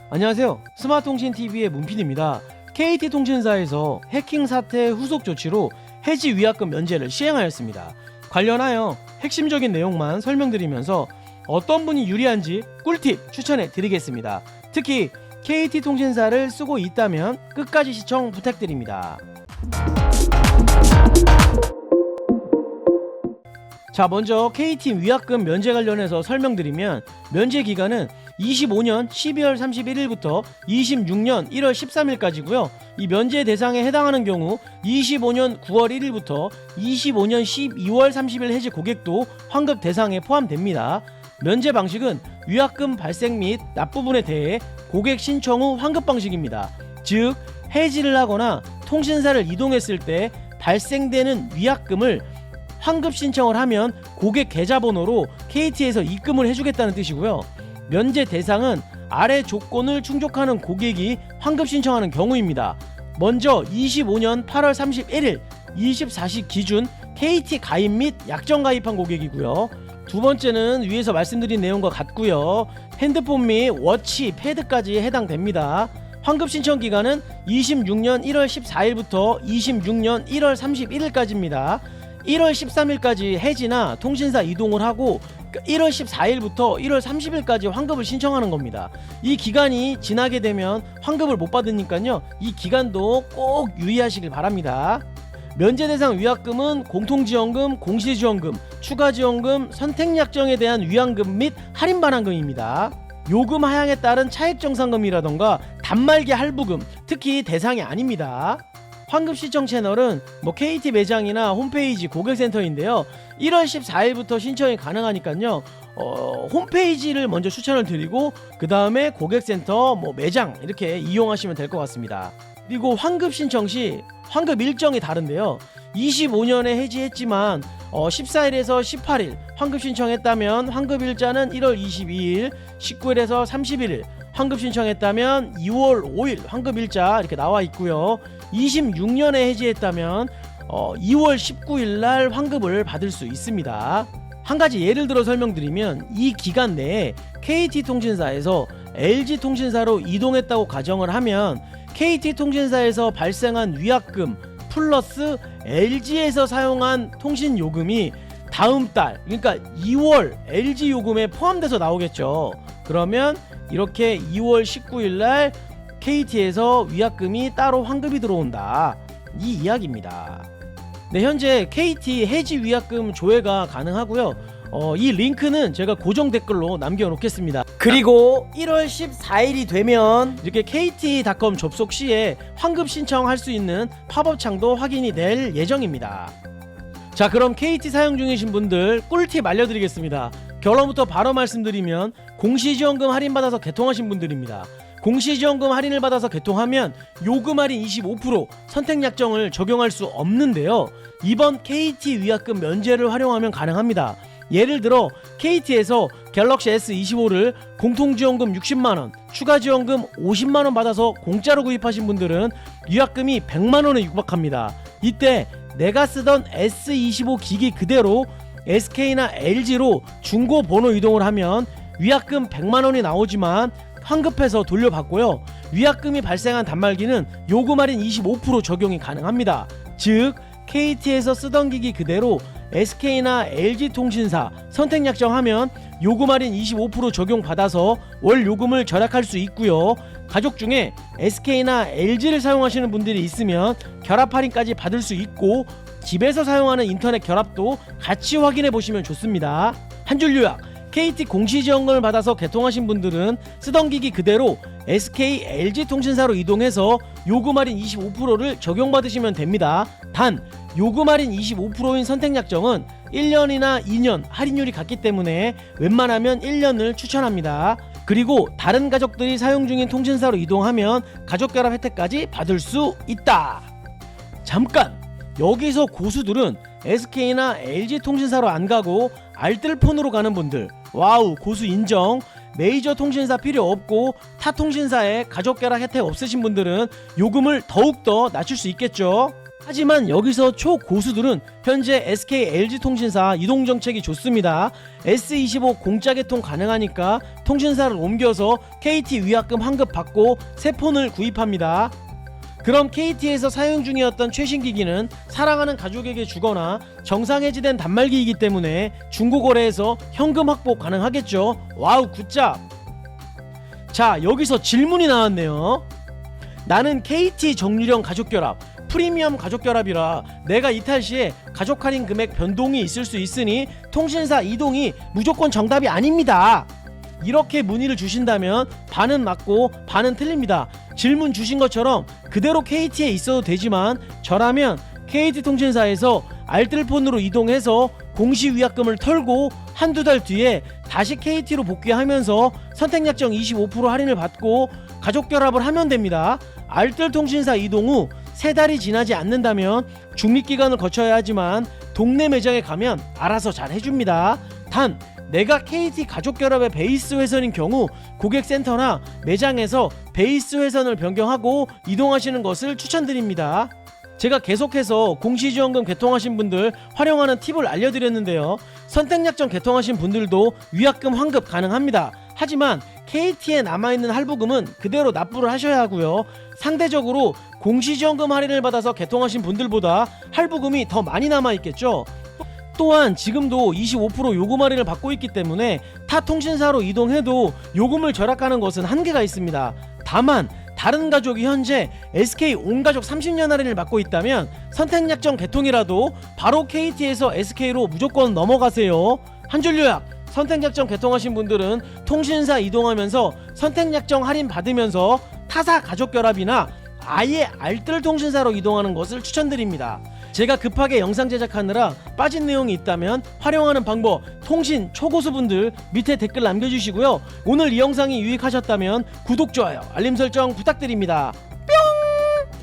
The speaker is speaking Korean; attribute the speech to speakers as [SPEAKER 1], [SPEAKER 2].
[SPEAKER 1] 안녕하세요. 스마트통신TV의 문PD입니다. KT통신사에서 해킹 사태 후속 조치로 해지 위약금 면제를 시행하였습니다. 관련하여 핵심적인 내용만 설명드리면서 어떤 분이 유리한지 꿀팁 추천해 드리겠습니다. 특히 KT통신사를 쓰고 있다면 끝까지 시청 부탁드립니다. 자, 먼저 KT 위약금 면제 관련해서 설명드리면 면제 기간은 25년 12월 31일부터 26년 1월 13일까지고요. 이 면제 대상에 해당하는 경우 25년 9월 1일부터 25년 12월 30일 해지 고객도 환급 대상에 포함됩니다. 면제 방식은 위약금 발생 및 납부분에 대해 고객 신청 후 환급 방식입니다. 즉 해지를 하거나 통신사를 이동했을 때 발생되는 위약금을 환급 신청을 하면 고객 계좌번호로 KT에서 입금을 해주겠다는 뜻이고요. 면제 대상은 아래 조건을 충족하는 고객이 환급 신청하는 경우입니다. 먼저 25년 8월 31일 24시 기준 KT 가입 및 약정 가입한 고객이고요. 두 번째는 위에서 말씀드린 내용과 같고요. 핸드폰 및 워치, 패드까지 해당됩니다. 환급 신청 기간은 26년 1월 14일부터 26년 1월 31일까지입니다. 1월 13일까지 해지나 통신사 이동을 하고 1월 14일부터 1월 30일까지 환급을 신청하는 겁니다. 이 기간이 지나게 되면 환급을 못 받으니까요. 이 기간도 꼭 유의하시길 바랍니다. 면제 대상 위약금은 공통지원금, 공시지원금, 추가지원금, 선택약정에 대한 위안금 및 할인 반환금입니다. 요금 하향에 따른 차액정산금이라던가 단말기 할부금, 특히 대상이 아닙니다. 환급 신청 채널은 KT 매장이나 홈페이지 고객센터인데요. 1월 14일부터 신청이 가능하니까요. 홈페이지를 먼저 추천을 드리고 그 다음에 고객센터, 매장 이렇게 이용하시면 될 것 같습니다. 그리고 환급 신청 시 환급 일정이 다른데요. 25년에 해지했지만 14일에서 18일 환급 신청했다면 환급 일자는 1월 22일, 19일에서 31일, 환급 신청했다면 2월 5일 환급 일자 이렇게 나와 있고요. 26년에 해지했다면 2월 19일 날 환급을 받을 수 있습니다. 한 가지 예를 들어 설명드리면 이 기간 내에 KT통신사에서 LG통신사로 이동했다고 가정을 하면 KT통신사에서 발생한 위약금 플러스 LG에서 사용한 통신요금이 다음 달, 그러니까 2월 LG 요금에 포함돼서 나오겠죠. 그러면 이렇게 2월 19일 날 KT에서 위약금이 따로 환급이 들어온다, 이 이야기입니다. 네, 현재 KT 해지 위약금 조회가 가능하고요. 이 링크는 제가 고정 댓글로 남겨놓겠습니다. 그리고 1월 14일이 되면 이렇게 KT.com 접속 시에 환급 신청할 수 있는 팝업 창도 확인이 될 예정입니다. 자, 그럼 KT 사용 중이신 분들 꿀팁 알려드리겠습니다. 결론부터 바로 말씀드리면 공시지원금 할인받아서 개통하신 분들입니다. 공시지원금 할인을 받아서 개통하면 요금 할인 25%, 선택약정을 적용할 수 없는데요. 이번 KT 위약금 면제를 활용하면 가능합니다. 예를 들어 KT에서 갤럭시 S25를 공통지원금 60만원, 추가지원금 50만원 받아서 공짜로 구입하신 분들은 위약금이 100만원에 육박합니다. 이때 내가 쓰던 S25 기기 그대로 SK나 LG로 중고 번호 이동을 하면 위약금 100만원이 나오지만 환급해서 돌려받고요. 위약금이 발생한 단말기는 요금 할인 25% 적용이 가능합니다. 즉 KT에서 쓰던 기기 그대로 SK나 LG통신사 선택약정하면 요금 할인 25% 적용받아서 월 요금을 절약할 수 있고요. 가족 중에 SK나 LG를 사용하시는 분들이 있으면 결합 할인까지 받을 수 있고 집에서 사용하는 인터넷 결합도 같이 확인해 보시면 좋습니다. 한 줄 요약, KT 공시지원금을 받아서 개통하신 분들은 쓰던 기기 그대로 SK, LG통신사로 이동해서 요금 할인 25%를 적용받으시면 됩니다. 단 요금 할인 25%인 선택약정은 1년이나 2년 할인율이 같기 때문에 웬만하면 1년을 추천합니다. 그리고 다른 가족들이 사용 중인 통신사로 이동하면 가족결합 혜택까지 받을 수 있다. 잠깐! 여기서 고수들은 SK나 LG통신사로 안 가고 알뜰폰으로 가는 분들, 와우, 고수 인정. 메이저 통신사 필요 없고 타 통신사에 가족결합 혜택 없으신 분들은 요금을 더욱더 낮출 수 있겠죠. 하지만 여기서 초고수들은 현재 SK LG통신사 이동정책이 좋습니다. S25 공짜 개통 가능하니까 통신사를 옮겨서 KT 위약금 환급 받고 새 폰을 구입합니다. 그럼 KT에서 사용 중이었던 최신 기기는 사랑하는 가족에게 주거나 정상 해지된 단말기이기 때문에 중고거래에서 현금 확보 가능하겠죠. 와우, 굿잡. 자, 여기서 질문이 나왔네요. 나는 KT 정유령 가족결합, 프리미엄 가족결합이라 내가 이탈 시에 가족 할인 금액 변동이 있을 수 있으니 통신사 이동이 무조건 정답이 아닙니다. 이렇게 문의를 주신다면 반은 맞고 반은 틀립니다. 질문 주신 것처럼 그대로 KT에 있어도 되지만 저라면 KT통신사에서 알뜰폰으로 이동해서 공시위약금을 털고 한두 달 뒤에 다시 KT로 복귀하면서 선택약정 25% 할인을 받고 가족결합을 하면 됩니다. 알뜰통신사 이동 후 3달이 지나지 않는다면 중립기간을 거쳐야 하지만 동네 매장에 가면 알아서 잘 해줍니다. 단 내가 KT 가족결합의 베이스 회선인 경우 고객센터나 매장에서 베이스 회선을 변경하고 이동하시는 것을 추천드립니다. 제가 계속해서 공시지원금 개통하신 분들 활용하는 팁을 알려드렸는데요. 선택약정 개통하신 분들도 위약금 환급 가능합니다. 하지만 KT에 남아있는 할부금은 그대로 납부를 하셔야 하고요. 상대적으로 공시지원금 할인을 받아서 개통하신 분들보다 할부금이 더 많이 남아있겠죠. 또한 지금도 25% 요금 할인을 받고 있기 때문에 타 통신사로 이동해도 요금을 절약하는 것은 한계가 있습니다. 다만 다른 가족이 현재 SK 온가족 30년 할인을 받고 있다면 선택약정 개통이라도 바로 KT에서 SK로 무조건 넘어가세요. 한 줄 요약, 선택약정 개통하신 분들은 통신사 이동하면서 선택약정 할인 받으면서 타사 가족결합이나 아예 알뜰통신사로 이동하는 것을 추천드립니다. 제가 급하게 영상 제작하느라 빠진 내용이 있다면 활용하는 방법 통신 초고수분들 밑에 댓글 남겨주시고요. 오늘 이 영상이 유익하셨다면 구독, 좋아요, 알림 설정 부탁드립니다.